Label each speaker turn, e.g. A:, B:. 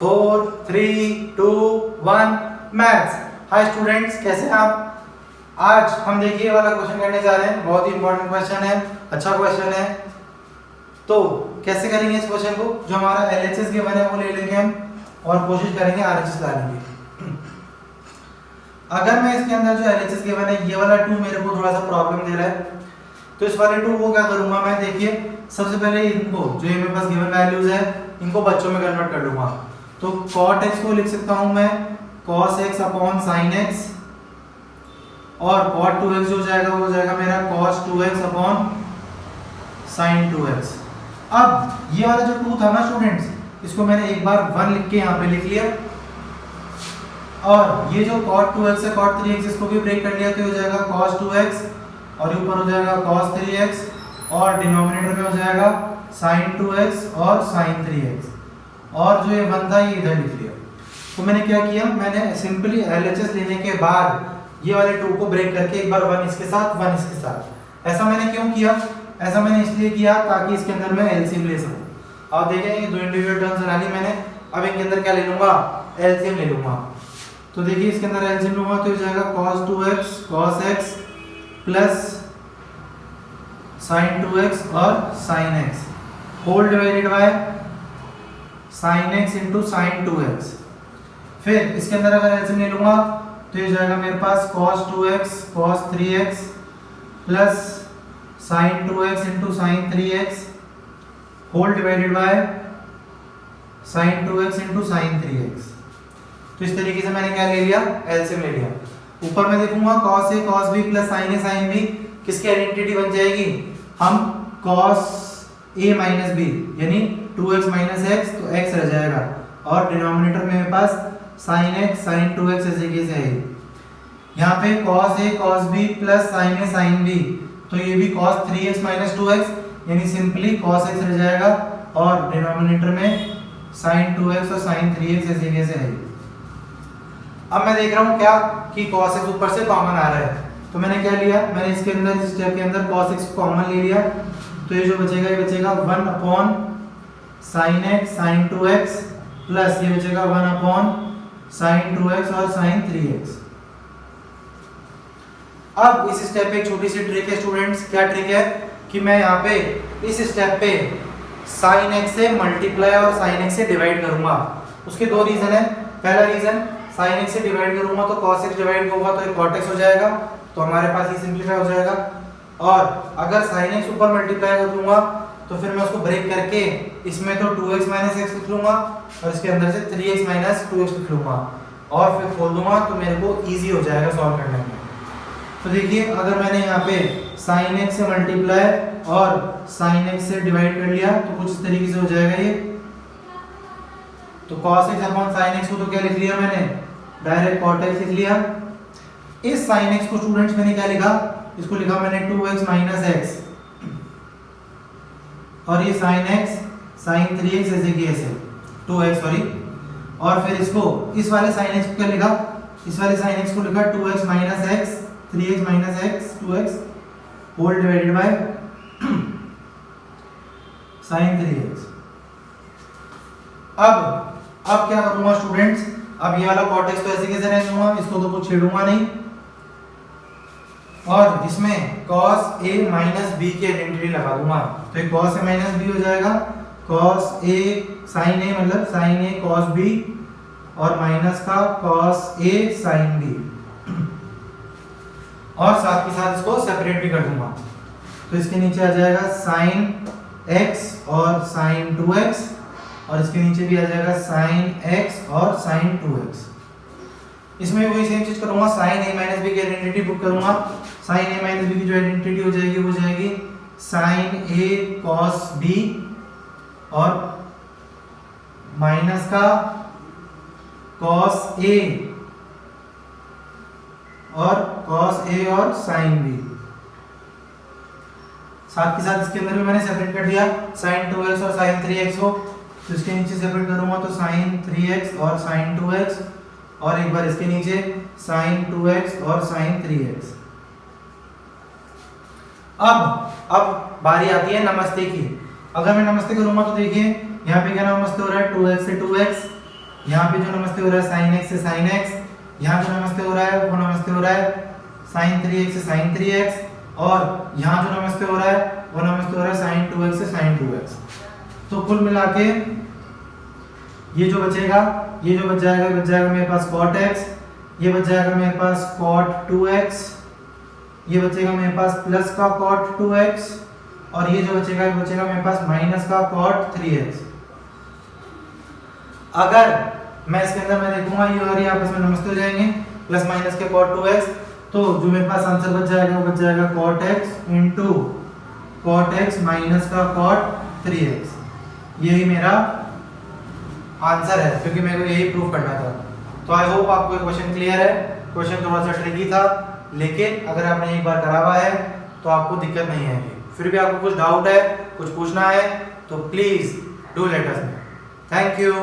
A: 4 3 2 1 maths. Hi students, कैसे हैं आप? आज हम देखिए ये वाला क्वेश्चन करने जा रहे हैं। बहुत ही इंपॉर्टेंट क्वेश्चन है, अच्छा क्वेश्चन है। तो कैसे करेंगे इस क्वेश्चन को? जो हमारा एलएचएस गिवन है वो ले लेंगे हम और कोशिश करेंगे आरएचएस लाने की। अगर मैं इसके अंदर जो एलएचएस गिवन है ये वाला 2 मेरे को थोड़ा सा प्रॉब्लम दे रहा है, तो इस वाले 2 को क्या करूंगा मैं? देखिए सबसे पहले इनको जो ये मेरे पास गिवन वैल्यूज है इनको बच्चों में कन्वर्ट कर लूंगा। तो cot x को लिख सकता हूं मैं cos x upon sin x, और cot 2x जो जाएगा वो जाएगा मेरा cos 2x upon sin 2x। अब ये वाला जो 2 था ना स्टूडेंट्स, इसको मैंने एक बार 1 लिख के यहाँ पे लिख लिया, और ये जो cot 2x है cot 3x इसको भी ब्रेक कर लिया, तो ये हो जाएगा cos 2x और ऊपर हो जाएगा cos 3x और डिनोमिनेटर में हो जाएगा sin 2x और sin 3x, और जो ये 1 था ये इधर लिख लिया। तो मैंने क्या किया, मैंने सिंपली एलएचएस लेने के बाद ये वाले 2 को ब्रेक करके एक बार 1 इसके साथ 1 इसके साथ। ऐसा मैंने क्यों किया? ऐसा मैंने इसलिए किया ताकि इसके अंदर मैं एलसीएम ले सकूं। अब देखें ये 2 इंडिविजुअल टर्म्स बना ली मैंने, अब इनके अंदर क्या ले लूंगा? एलसीएम ले लूंगा। तो देखिए इसके अंदर एलसीएम लूंगा तो हो जाएगा cos 2x cos x plus sin 2x और sin x whole divided by sin x into sin 2x। फिर इसके अंदर अगर एलसीएम ले लूंगा तो ये जाएगा मेरे पास cos 2x cos 3x plus sin 2x into sin 3x whole divided by sin 2x into sin 3x। तो इस तरीके से मैंने क्या ले लिया? एलसीएम ले लिया। ऊपर में देखूंगा cos a cos b plus sin a sin b किसकी आइडेंटिटी बन जाएगी? हम cos a माइनस b यानी 2x माइनस x, तो x रह जाएगा, और डिनोमिनेटर में मेरे पास sin x sin 2x ऐसे कैसे है। यहाँ पे cos a cos b plus sin a sin b, तो ये भी cos 3x माइनस 2x यानी सिंपली cos x रह जाएगा, और डिनोमिनेटर में sin 2x और sin 3x ऐसे कैसे है। अब मैं देख रहा हूँ क्या कि cos x ऊपर से कॉमन आ रहा है, तो मैंने क्या लिया? मैंने इसके अंदर इस स्टेप के अंदर cos x कॉमन ले लिया, तो ये जो बचेगा ये बचेगा 1 upon sin x sin 2x plus ये बचेगा 1 अपॉन sin 2x और sin 3x। अब इस स्टेप पे एक छोटी सी ट्रिक है स्टूडेंट्स। क्या ट्रिक है कि मैं यहाँ पे इस स्टेप पे sin x से मल्टीप्लाई और sin x से डिवाइड करूंगा। उसके 2 रीजन है। पहला रीजन, sin x से डिवाइड करूंगा तो cos x डिवाइड होगा तो ये cot x हो जाएगा, तो हमारे पास ये सिंपलीफाई हो जाएगा। और अगर sin x ऊपर मल्टीप्लाई कर दूंगा तो फिर मैं उसको ब्रेक करके इसमें तो 2x माइनस x लिख लूंगा और इसके अंदर से 3x माइनस 2x लिख लूंगा, और फिर खोल दूंगा तो मेरे को इजी हो जाएगा सॉल्व करने में। तो देखिए अगर मैंने यहाँ पे sin x से मल्टीप्लाई और sin x से डिवाइड कर लिया तो कुछ इस तरीके से हो जाएगा ये। तो cos x upon sin x को तो क्या लिख लिया मैंने? डायरेक्ट cot x लिख लिया। इस sin x को स्टूडेंट्स मैंने क्या लिखा? इसको लिखा मैंने 2x माइनस x, और ये sin x sin 3x ऐसे की ऐसे 2x सॉरी, और फिर इसको इस वाले sin x को क्या लिखा? इस वाले sin x को लिखा 2x minus x 3x minus x 2x whole divided by sin 3x। अब क्या करूंगा स्टूडेंट्स? अब ये वाला cot x तो ऐसे कैसे रहने दूंगा, इसको तो कुछ छेड़ूंगा नहीं, और इसमें cos a माइनस b की आइडेंटिटी लगा दूंगा, तो ये cos a माइनस b हो जाएगा cos a sin a मतलब sin a cos b और माइनस का cos a sin b, और साथ के साथ इसको सेपरेट भी कर दूंगा, तो इसके नीचे आ जाएगा sin x और sin 2x, और इसके नीचे भी आ जाएगा sin x और sin 2x। इसमें वही सेम चीज करूंगा, sin a माइनस b की आइडेंटिटी पुट करूंगा। sin a माइनस b की जो आइडेंटिटी हो जाएगी वो जाएगी sin a cos b और माइनस का cos a और sin b। साथ के साथ इसके अंदर भी मैंने सेपरेट कर दिया sin 2x और sin 3x को, तो इसके नीचे सेपरेट करूंगा तो sin 3x और sin 2x, और एक बार इसके नीचे sin 2x और sin 3x। अब बारी आती है नमस्ते की। अगर मैं नमस्ते करूंगा तो देखिए यहाँ पे क्या नमस्ते हो रहा है 2x से 2x, यहाँ पे जो नमस्ते हो रहा है साइन एक्स से साइन एक्स, यहाँ जो नमस्ते हो रहा है वो नमस्ते हो रहा है साइन 3x से साइन 3x, और यहाँ जो नमस्ते हो रहा है वो नमस्ते हो रहा है साइन 2x से साइन 2x। तो कुल मिला के ये जो बचेगा, ये जो बच जाएगा मेरे पास cot x, ये बच जाएगा मेरे पास cot 2x, ये बचेगा मेरे पास प्लस का cot 2x, और ये जो बचेगा मेरे पास माइनस का cot 3x। अगर मैं इसके अंदर मैं देखूंगा ये और ये आपस में नमस्ते हो जाएंगे, प्लस माइनस के cot 2x, तो जो मेरे पास आंसर बच जाएगा वो बच जाएगा cot x into cot x minus का cot 3x। यही मेरा आंसर है, क्योंकि मेरे को यही प्रूव करना था। तो आई होप आपको ये क्वेश्चन क्लियर है। क्वेश्चन थोड़ा सा ट्रिकी था, लेकिन अगर आपने एक बार करा हुआ है तो आपको दिक्कत नहीं आएगी। फिर भी आपको कुछ डाउट है, कुछ पूछना है, तो please do let us know. Thank you.